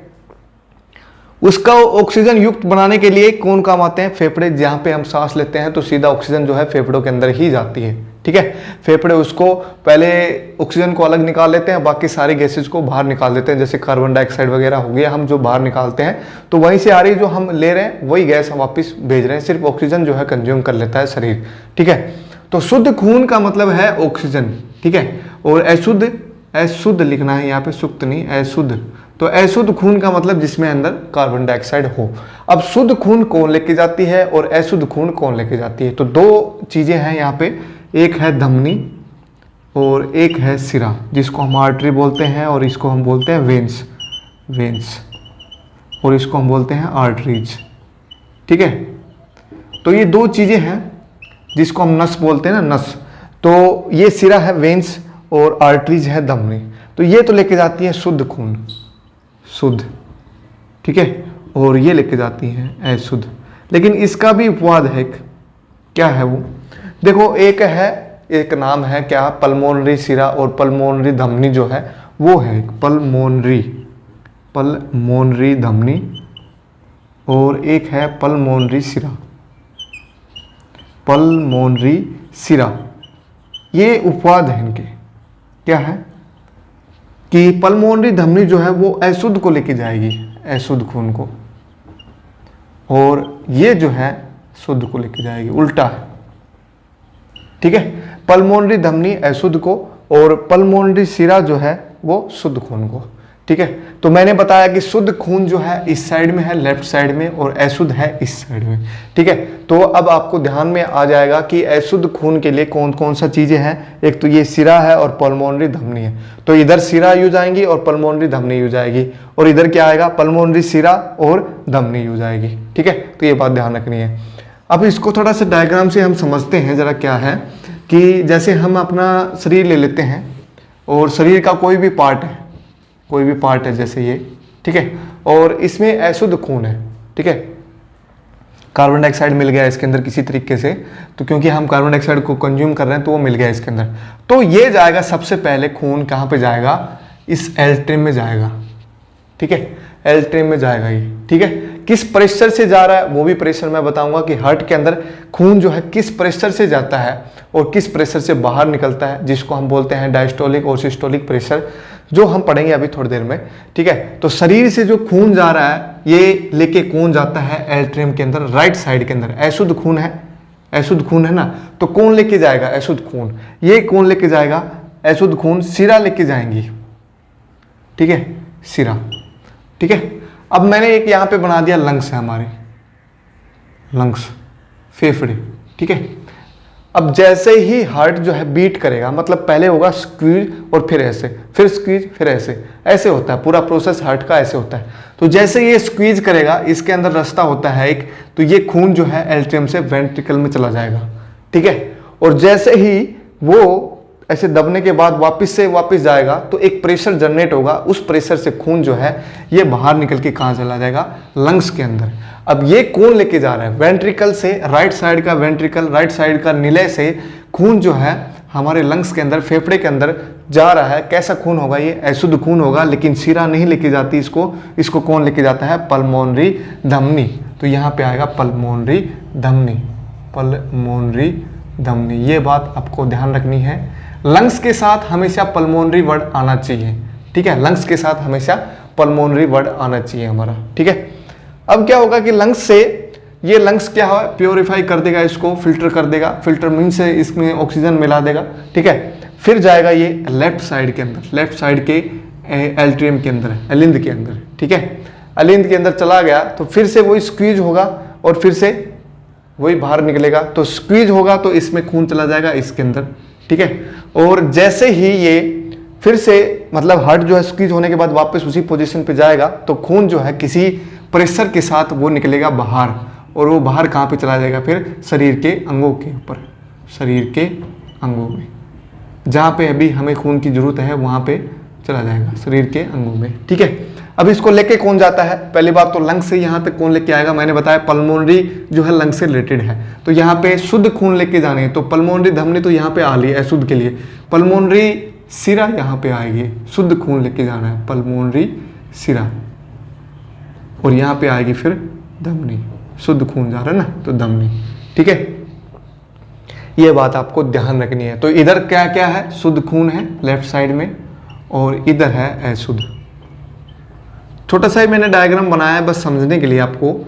उसका ऑक्सीजन युक्त बनाने के लिए कौन काम आते हैं? फेफड़े। जहाँ पे हम सांस लेते हैं तो सीधा ऑक्सीजन जो है फेफड़ों के अंदर ही जाती है, ठीक है। फेफड़े उसको पहले ऑक्सीजन को अलग निकाल लेते हैं, बाकी सारी गैसेज को बाहर निकाल देते हैं, जैसे कार्बन डाइऑक्साइड वगैरह हो गया, हम जो बाहर निकालते हैं तो वहीं से आ रही जो हम ले रहे हैं वही गैस हम वापस भेज रहे हैं, सिर्फ ऑक्सीजन जो है कंज्यूम कर लेता है शरीर, ठीक है। तो शुद्ध खून का मतलब है ऑक्सीजन, ठीक है। और अशुद्ध लिखना है यहाँ पे, सुक्त नहीं, अशुद्ध। तो अशुद्ध खून का मतलब जिसमें अंदर कार्बन डाइऑक्साइड हो। अब शुद्ध खून कौन लेके जाती है और अशुद्ध खून कौन लेके जाती है? तो दो चीजें हैं यहाँ पे, एक है धमनी और एक है सिरा, जिसको हम आर्टरी बोलते हैं और इसको हम बोलते हैं वेन्स, और इसको हम बोलते हैं आर्टरीज, ठीक है। तो ये दो चीजें हैं जिसको हम नस बोलते हैं ना, नस। तो ये सिरा है वेन्स और आर्टरीज है धमनी। तो ये तो लेके जाती है शुद्ध खून, शुद्ध, ठीक है, और ये लेके जाती हैं अशुद्ध। लेकिन इसका भी उपवाद है, क्या है वो? देखो, एक नाम है क्या? पल्मोनरी सिरा और पल्मोनरी धमनी जो है वो है पल्मोनरी धमनी, और एक है पल्मोनरी सिरा। ये उपवाद है इनके, क्या है? कि पल्मोनरी धमनी जो है वो अशुद्ध को लेके जाएगी, अशुद्ध खून को, और ये जो है शुद्ध को लेके जाएगी, उल्टा है। ठीक है, पल्मोनरी धमनी अशुद्ध को और पल्मोनरी शिरा जो है वो शुद्ध खून को। ठीक है, तो मैंने बताया कि शुद्ध खून जो है इस साइड में है, लेफ्ट साइड में, और अशुद्ध है इस साइड में। ठीक है, तो अब आपको ध्यान में आ जाएगा कि अशुद्ध खून के लिए कौन कौन सा चीजें हैं। एक तो ये शिरा है और पल्मोनरी धमनी है, तो इधर शिरा यूज आएंगी और पल्मोनरी धमनी यूज आएगी, और इधर क्या आएगा, पल्मोनरी शिरा और धमनी यूज आएगी। ठीक है, तो ये बात ध्यान रखनी है। अब इसको थोड़ा सा डायग्राम से हम समझते हैं जरा क्या है, कि जैसे हम अपना शरीर ले लेते हैं और शरीर का कोई भी पार्ट है, कोई भी पार्ट है जैसे ये, ठीक है, और इसमें अशुद्ध खून है। ठीक है, कार्बन डाइऑक्साइड मिल गया इसके अंदर किसी तरीके से, तो क्योंकि हम कार्बन डाइऑक्साइड को कंज्यूम कर रहे हैं तो वो मिल गया इसके अंदर, तो ये जाएगा सबसे पहले खून कहाँ पे जाएगा, इस एल्ट्रिम में जाएगा। ठीक है, एल्ट्रिम में जाएगा ये। ठीक है, किस प्रेशर से जा रहा है वो भी प्रेशर मैं बताऊंगा कि हार्ट के अंदर खून जो है किस प्रेशर से जाता है और किस प्रेशर से बाहर निकलता है, जिसको हम बोलते हैं डायस्टोलिक और सिस्टोलिक प्रेशर, जो हम पढ़ेंगे अभी थोड़ी देर में। ठीक है, तो शरीर से जो खून जा रहा है ये लेके कौन जाता है, एल्ट्रियम के अंदर, राइट साइड के अंदर। अशुद्ध खून है, अशुद्ध खून है ना, तो कौन लेके जाएगा, अशुद्ध खून, ये कौन लेके जाएगा, अशुद्ध खून शिरा लेके जाएंगी। ठीक है, शिरा। ठीक है, अब मैंने एक यहां पे बना दिया लंग्स है हमारे, लंग्स, फेफड़े। ठीक है, अब जैसे ही हार्ट जो है बीट करेगा, मतलब पहले होगा स्क्वीज और फिर ऐसे, फिर स्क्वीज, फिर ऐसे, ऐसे होता है पूरा प्रोसेस हार्ट का, ऐसे होता है। तो जैसे ये स्क्वीज करेगा, इसके अंदर रास्ता होता है एक, तो ये खून जो है एल्ट्रियम से वेंट्रिकल में चला जाएगा। ठीक है, और जैसे ही वो ऐसे दबने के बाद वापस जाएगा तो एक प्रेशर जनरेट होगा, उस प्रेशर से खून जो है ये बाहर निकल के कहाँ चला जाएगा, लंग्स के अंदर। अब ये कौन लेके जा रहा है, वेंट्रिकल से, राइट साइड का वेंट्रिकल, राइट साइड का निलय से खून जो है हमारे लंग्स के अंदर, फेफड़े के अंदर जा रहा है। कैसा खून होगा, ये अशुद्ध खून होगा, लेकिन शिरा नहीं लेके जाती इसको कौन लेके जाता है, पल्मोनरी धमनी। तो यहाँ पे आएगा पल्मोनरी धमनी, पल्मोनरी धमनी। ये बात आपको ध्यान रखनी है, लंग्स के साथ हमेशा पल्मोनरी वर्ड आना चाहिए। ठीक है, लंग्स के साथ हमेशा पल्मोनरी वर्ड आना चाहिए हमारा। ठीक है, अब क्या होगा कि लंग्स से, ये लंग्स क्या है, प्योरीफाई कर देगा, इसको फिल्टर कर देगा, फिल्टर मीन से इसमें ऑक्सीजन मिला देगा। ठीक है, फिर जाएगा ये लेफ्ट साइड के अंदर, लेफ्ट साइड के एल्ट्रियम के अंदर, अलिंद के अंदर। ठीक है, अलिंद के अंदर चला गया तो फिर से वही स्क्वीज होगा और फिर से वही बाहर निकलेगा। तो स्क्वीज होगा तो इसमें खून चला जाएगा इसके अंदर। ठीक है, और जैसे ही ये फिर से, मतलब हार्ट जो है स्क्वीज होने के बाद वापस उसी पोजीशन पे जाएगा, तो खून जो है किसी प्रेशर के साथ वो निकलेगा बाहर, और वो बाहर कहाँ पे चला जाएगा, फिर शरीर के अंगों के ऊपर, शरीर के अंगों में, जहाँ पे अभी हमें खून की जरूरत है वहाँ पे चला जाएगा, शरीर के अंगों में। ठीक है, अब इसको लेके कौन जाता है, पहली बात तो लंग से यहाँ तक कौन लेके आएगा, मैंने बताया पल्मोनरी जो है लंग से रिलेटेड है, तो यहाँ पे शुद्ध खून लेके जाने हैं, तो पल्मोनरी धमनी तो यहाँ पे आ रही है अशुद्ध के लिए, पल्मोनरी शिरा यहाँ पे आएगी, शुद्ध खून लेके जाना है, पल्मोनरी शिरा, और यहाँ पे आएगी फिर धमनी, शुद्ध खून जा रहा है ना, तो धमनी। ठीक है, ये बात आपको ध्यान रखनी है। तो इधर क्या क्या है, शुद्ध खून है लेफ्ट साइड में, और इधर है अशुद्ध। छोटा सा ही मैंने डायग्राम बनाया है बस समझने के लिए आपको।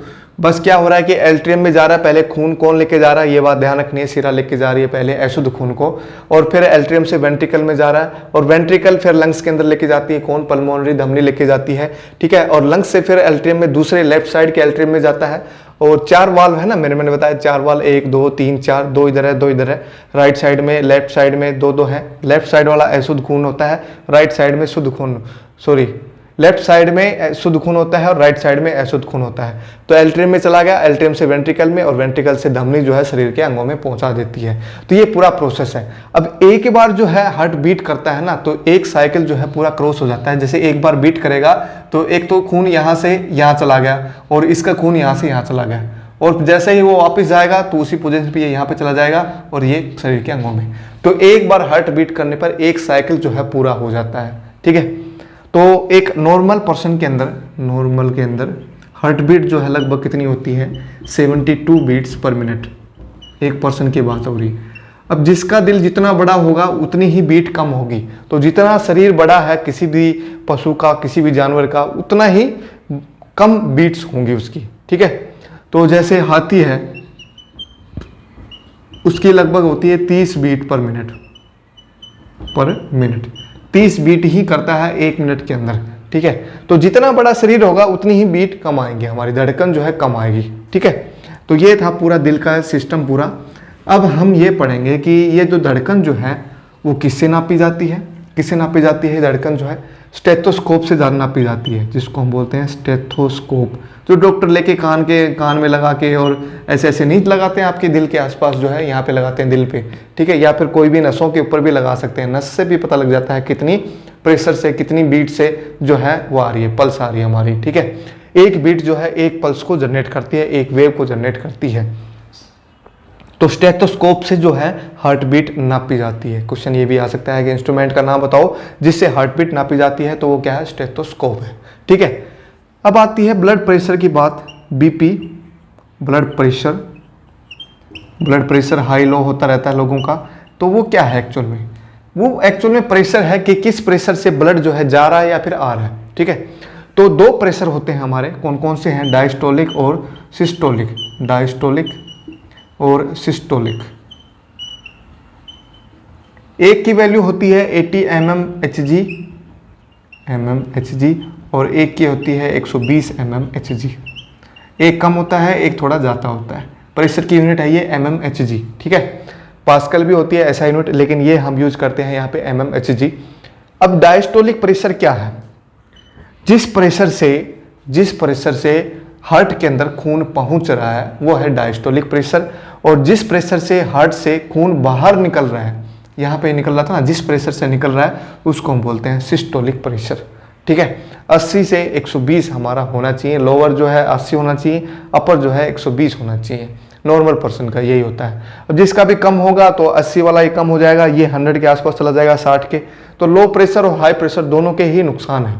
बस क्या हो रहा है कि एल्ट्रियम में जा रहा है, पहले खून कौन लेके जा रहा है, ये बात ध्यान रखनी है, शिरा लेके जा रही है पहले अशुद्ध खून को, और फिर एल्ट्रियम से वेंट्रिकल में जा रहा है, और वेंट्रिकल फिर लंग्स के अंदर लेके जाती है कौन, पल्मोनरी धमनी लेके जाती है। ठीक है, और लंग्स से फिर एल्ट्रियम में दूसरे लेफ्ट साइड के एल्ट्रियम में जाता है, और 4 वाल्व है ना, मैंने बताया 4 वाल्व, 1 2 3 4, 2 इधर है 2 इधर है, राइट साइड में, लेफ्ट साइड में 2 2 है, लेफ्ट साइड वाला अशुद्ध खून होता है, राइट साइड में शुद्ध खून, सॉरी लेफ्ट साइड में शुद्ध खून होता है और राइट साइड में अशुद्ध खून होता है। तो एल्ट्रियम में चला गया, एल्ट्रियम से वेंट्रिकल में, और वेंट्रिकल से धमनी जो है शरीर के अंगों में पहुंचा देती है। तो ये पूरा प्रोसेस है। अब एक बार जो है हार्ट बीट करता है ना, तो एक साइकिल जो है पूरा क्रॉस हो जाता है। जैसे एक बार बीट करेगा तो एक तो खून यहाँ से यहाँ चला गया, और इसका खून यहाँ से यहाँ चला गया, और जैसे ही वो वापस जाएगा तो उसी पोजीशन पे ये यहाँ पे चला जाएगा, और ये शरीर के अंगों में। तो एक बार हार्ट बीट करने पर एक साइकिल जो है पूरा हो जाता है। ठीक है, तो एक नॉर्मल पर्सन के अंदर, नॉर्मल के अंदर हार्ट बीट जो है लगभग कितनी होती है, 72 बीट्स पर मिनट, एक पर्सन की बात हो रही। अब जिसका दिल जितना बड़ा होगा उतनी ही बीट कम होगी। तो जितना शरीर बड़ा है किसी भी पशु का, किसी भी जानवर का, उतना ही कम बीट्स होंगी उसकी, ठीक है। तो जैसे हाथी है, उसकी लगभग होती है 30 बीट पर मिनट, 30 बीट ही करता है 1 मिनट के अंदर, ठीक है। तो जितना बड़ा शरीर होगा उतनी ही बीट कम आएंगी, हमारी धड़कन जो है कम आएगी, ठीक है। तो ये था पूरा दिल का सिस्टम पूरा। अब हम ये पढ़ेंगे कि ये जो धड़कन जो है वो किससे नापी जाती है। किससे नापी जाती है धड़कन जो है? स्टेथोस्कोप से नापी जाती है, जिसको हम बोलते हैं स्टेथोस्कोप, जो डॉक्टर लेके कान में लगा के, और ऐसे ऐसे नहीं लगाते हैं आपके दिल के आसपास जो है, यहाँ पे लगाते हैं दिल पे, ठीक है। या फिर कोई भी नसों के ऊपर भी लगा सकते हैं, नस से भी पता लग जाता है कितनी प्रेशर से, कितनी बीट से जो है वो आ रही है, पल्स आ रही है हमारी, ठीक है। एक बीट जो है एक पल्स को जनरेट करती है, एक वेव को जनरेट करती है। तो स्टेथोस्कोप से जो है हार्ट बीट नापी जाती है। क्वेश्चन ये भी आ सकता है कि इंस्ट्रूमेंट का नाम बताओ जिससे हार्ट बीट नापी जाती है, तो वो क्या है? स्टेथोस्कोप है, ठीक है। अब आती है ब्लड प्रेशर की बात। BP, blood pressure high low होता रहता है लोगों का। तो वो क्या है एक्चुअल में? वो एक्चुअल में प्रेशर है कि किस प्रेशर से ब्लड जो है जा रहा है या फिर आ रहा है, ठीक है। तो 2 प्रेशर होते हैं हमारे, कौन कौन से हैं? डायस्टोलिक और सिस्टोलिक। डायस्टोलिक और सिस्टोलिक। एक की वैल्यू होती है 80 mmHg और एक की होती है 120 mmHg। एक कम होता है, एक थोड़ा ज़्यादा होता है। प्रेशर की यूनिट है ये mmHg, ठीक है। पास्कल भी होती है ऐसा यूनिट, लेकिन ये हम यूज करते हैं यहाँ पे mmHg। अब डायस्टोलिक प्रेशर क्या है? जिस प्रेशर से हार्ट के अंदर खून पहुंच रहा है वो है डायस्टोलिक प्रेशर, और जिस प्रेशर से हार्ट से खून बाहर निकल रहा है, यहाँ पे निकल रहा था ना, जिस प्रेशर से निकल रहा है उसको हम बोलते हैं सिस्टोलिक प्रेशर, ठीक है। 80 से 120 हमारा होना चाहिए, लोअर जो है 80 होना चाहिए, अपर जो है 120 होना चाहिए। नॉर्मल पर्सन का यही होता है। अब जिसका भी कम होगा तो 80 वाला ही कम हो जाएगा, ये 100 के आसपास चला जाएगा, 60 के। तो लो प्रेशर और हाई प्रेशर दोनों के ही नुकसान है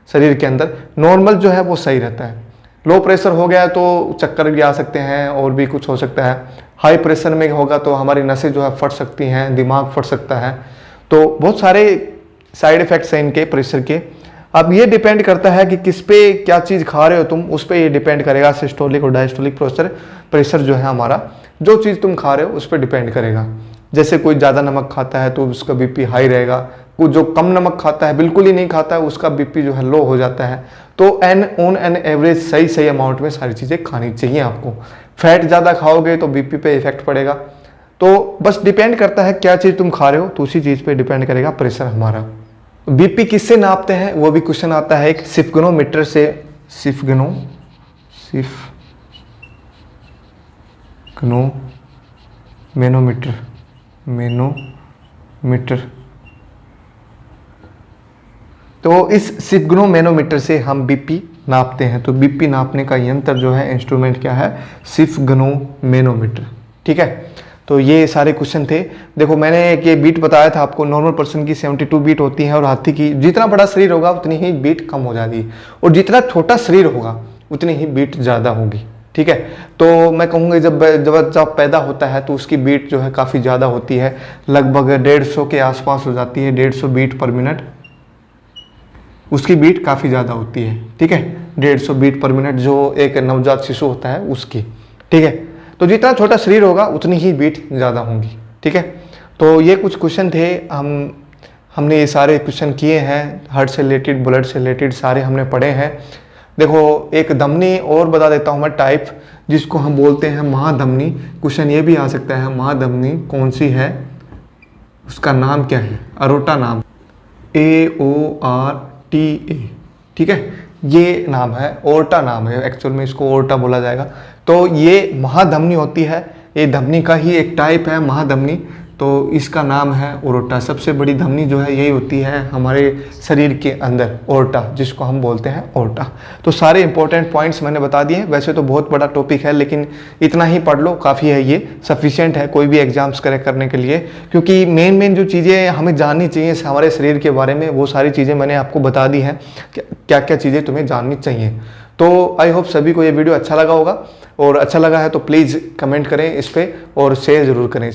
शरीर के अंदर। नॉर्मल जो है वो सही रहता है। लो प्रेशर हो गया तो चक्कर भी आ सकते हैं और भी कुछ हो सकता है। हाई प्रेशर में होगा तो हमारी नसें जो है फट सकती हैं, दिमाग फट सकता है। तो बहुत सारे साइड इफ़ेक्ट्स हैं इनके प्रेशर के। अब ये डिपेंड करता है कि किस पे क्या चीज़ खा रहे हो तुम, उस पर ये डिपेंड करेगा। सिस्टोलिक और डायस्टोलिक प्रेशर जो है हमारा, जो चीज़ तुम खा रहे हो उस पर डिपेंड करेगा। जैसे कोई ज़्यादा नमक खाता है तो उसका बीपी हाई रहेगा, कोई जो कम नमक खाता है, बिल्कुल ही नहीं खाता है, उसका बीपी जो है लो हो जाता है। तो ऑन एन एवरेज सही अमाउंट में सारी चीज़ें खानी चाहिए आपको। फैट ज़्यादा खाओगे तो बीपी पे इफेक्ट पड़ेगा। तो बस डिपेंड करता है क्या चीज़ तुम खा रहे हो, तो उसी चीज़ पे डिपेंड करेगा प्रेशर हमारा। बीपी किससे नापते हैं वो भी क्वेश्चन आता है, एक स्फिग्नोमीटर से। मैनोमीटर। तो इस स्फिग्नोमेनोमीटर से हम बीपी नापते हैं। तो बीपी नापने का यंत्र जो है, इंस्ट्रूमेंट क्या है? स्फिग्नोमेनोमीटर, ठीक है। तो ये सारे क्वेश्चन थे। देखो मैंने एक ये बीट बताया था आपको, नॉर्मल पर्सन की 72 बीट होती है, और हाथी की जितना बड़ा शरीर होगा उतनी ही बीट कम हो जाती है, और जितना छोटा शरीर होगा उतनी ही बीट ज़्यादा होगी, ठीक है। तो मैं कहूँगा जब बच्चा पैदा होता है तो उसकी बीट जो है काफ़ी ज़्यादा होती है, लगभग 150 के आसपास हो जाती है, 150 बीट पर मिनट उसकी बीट काफ़ी ज़्यादा होती है, ठीक है। 150 बीट पर मिनट जो एक नवजात शिशु होता है उसकी, ठीक है। तो जितना छोटा शरीर होगा उतनी ही बीट ज़्यादा होंगी, ठीक है। तो ये कुछ क्वेश्चन थे, हमने ये सारे क्वेश्चन किए हैं, हार्ट से रिलेटेड, ब्लड से रिलेटेड सारे हमने पढ़े हैं। देखो एक धमनी और बता देता हूँ मैं टाइप, जिसको हम बोलते हैं महाधमनी। क्वेश्चन ये भी आ सकता है, महाधमनी कौन सी है, उसका नाम क्या है? अरोटा नाम, AORTA, ठीक है, ये नाम है, ओर्टा नाम है एक्चुअल में, इसको ओर्टा बोला जाएगा। तो ये महाधमनी होती है, ये धमनी का ही एक टाइप है महाधमनी, तो इसका नाम है ओर्टा। सबसे बड़ी धमनी जो है यही होती है हमारे शरीर के अंदर, ओर्टा, जिसको हम बोलते हैं ओर्टा। तो सारे इंपॉर्टेंट पॉइंट्स मैंने बता दिए। वैसे तो बहुत बड़ा टॉपिक है, लेकिन इतना ही पढ़ लो, काफ़ी है, ये सफिशिएंट है कोई भी एग्जाम्स क्रैक करने के लिए, क्योंकि मेन जो चीज़ें हमें जाननी चाहिए हमारे शरीर के बारे में, वो सारी चीज़ें मैंने आपको बता दी हैं, क्या क्या चीज़ें तुम्हें जाननी चाहिए। तो आई होप सभी को ये वीडियो अच्छा लगा होगा, और अच्छा लगा है तो प्लीज़ कमेंट करें इस पर और शेयर ज़रूर करें।